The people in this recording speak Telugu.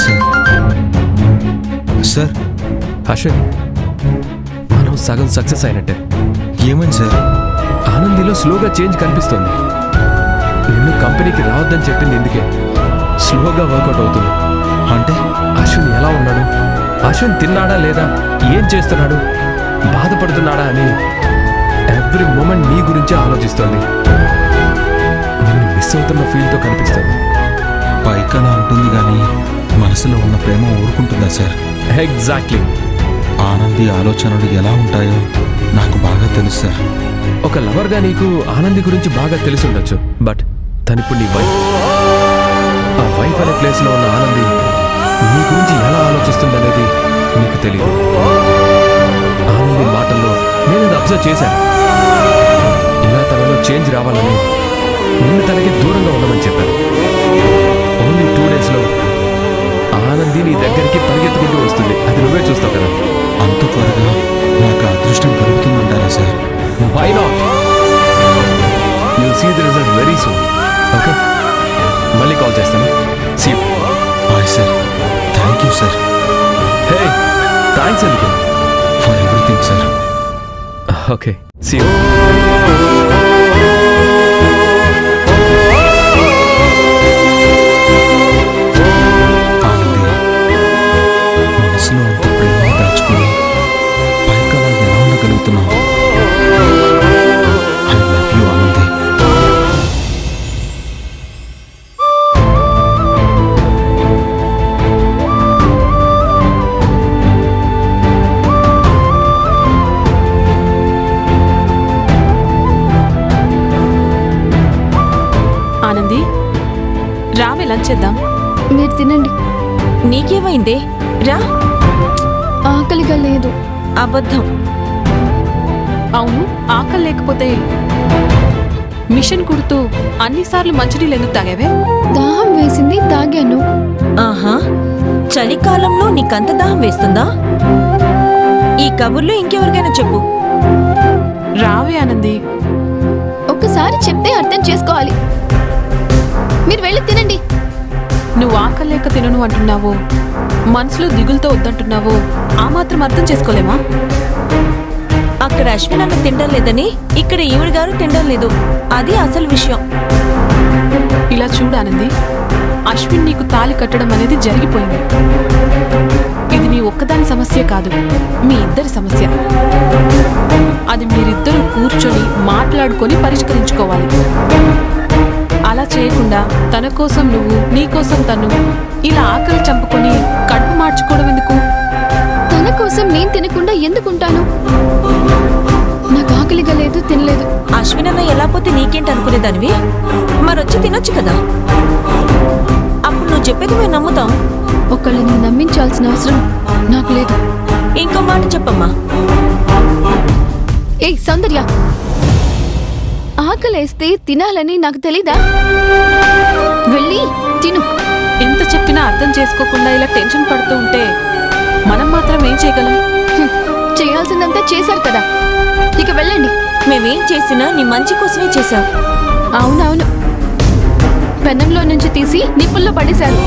సార్. సార్ అశ్విన్, మనం సగం సక్సెస్ అయినట్టే. ఏమైంది సార్? ఆనందిలో స్లోగా చేంజ్ కనిపిస్తోంది. నిన్ను కంపెనీకి రావద్దని చెప్పింది ఎందుకే స్లోగా వర్కౌట్ అవుతుంది. అంటే అశ్విన్ ఎలా ఉన్నాడు, అశ్విన్ తిన్నాడా లేదా, ఏం చేస్తున్నాడు, బాధపడుతున్నాడా అని ఎవ్రీ మూమెంట్ నీ గురించే ఆలోచిస్తోంది. నిన్ను మిస్ అవుతున్న ఫీల్తో కనిపిస్తుంది. పైకలా ఉంటుంది కానీ మనసులో ఉన్న ప్రేమ ఊరుకుంటుందా సార్? ఎగ్జాక్ట్లీ. ఆనంది ఆలోచనలు ఎలా ఉంటాయో నాకు బాగా తెలుసు సార్. ఒక లవర్గా నీకు ఆనంది గురించి బాగా తెలిసి ఉండొచ్చు, బట్ తనిప్పుడు నీ వైఫ్. ఆ వైఫ్ అనే ప్లేస్లో ఉన్న ఆనంది నీ గురించి ఎలా ఆలోచిస్తుందనేది నీకు తెలియదు. ఆనంది మాటల్లో నేను అది అబ్జర్వ్ చేశాను. ఇలా తనలో చేంజ్ రావాలని నిన్ను తనకి దూరంగా ఉండమని చెప్పాను. ఓన్లీ 2 డేస్లో ఆనంది నీ దగ్గరికి పరిగెత్తుకుంటూ వస్తుంది. అది నువ్వే చూస్తావు కదా. అంత త్వరగా నాకు అదృష్టం కలుగుతుందంటారా sir? Why not? You'll see the result very soon. Okay? మళ్ళీ కాల్ చేస్తాను. See you. Bye sir. Thank you sir. Hey, thanks ఎందుకు? For everything sir. Okay, see you. Anandi, మనసులో అంత ప్రేమ దాచుకుని పైకలా ఎలా ఉండగలుగుతున్నావు? I love you Anandi. Anandi, రావే లంచ్ చేద్దాం. మీరు తినండి. నీకేమైందే? రా. ఆకలిగా లేదు. అబద్ధం. అవును, ఆకలి లేకపోతే మిషన్ కుడుతూ అన్నిసార్లు మంచినీళ్ళు ఎందుకు తాగావే? దాహం వేసింది, తాగాను. ఆహా, చలికాలంలో నీకంత దాహం వేస్తుందా? ఈ కబుర్లో ఇంకెవరికైనా చెప్పు. రావే ఆనంది. ఒక్కసారి చెప్తే అర్థం చేసుకోవాలి. మీరు వెళ్ళి తినండి. నువ్వు ఆకలి లేక తినను అంటున్నావో, మనసులో దిగులతో వద్దంటున్నావో ఆ మాత్రం అర్థం చేసుకోలేమా? అక్కడ అశ్విన్ అన్న తినడం లేదని ఇక్కడ ఈవిడ గారు తినడం లేదు. అది అసలు విషయం. ఇలా చూడు ఆనంది, అశ్విన్ నీకు తాళి కట్టడం అనేది జరిగిపోయింది. ఇది నీ ఒక్కదాని సమస్య కాదు, మీ ఇద్దరి సమస్య. అది మీరిద్దరూ కూర్చొని మాట్లాడుకొని పరిష్కరించుకోవాలి. అలా చేయకుండా తన కోసం నువ్వు, నీ కోసం తను ఇలా ఆకలి చంపుకొని కడుపు మార్చుకోవడం ఎందుకు? తన కోసం నేను తినకుండా ఎందుకుంటాను? నాకు ఆకలిగా లేదు, తినలేదు. అశ్విన్ అన్న ఎలా పోతే నీకేంటి అనుకునేదానివి? మరొచ్చి తినొచ్చు కదా. అప్పుడు నువ్వు చెప్పేది మేము నమ్ముతాం. ఒకళ్ళని నమ్మించాల్సిన అవసరం నాకు లేదు. ఇంకో మాట చెప్పమ్మా. ఏయ్ సౌందర్య, ఆకలేస్తే తినాలని నాకు తెలీదా? వెళ్ళి తిను. ఎంత చెప్పినా అర్థం చేసుకోకుండా ఇలా టెన్షన్ పడుతూ ఉంటే మనం మాత్రం ఏం చేయగలం? చేయాల్సిందంతా చేశారు కదా, ఇక వెళ్ళండి. మేమేం చేసినా నీ మంచి కోసమే చేశాం. అవునవును, పెనంలో నుంచి తీసి నిప్పుల్లో పడేశారు.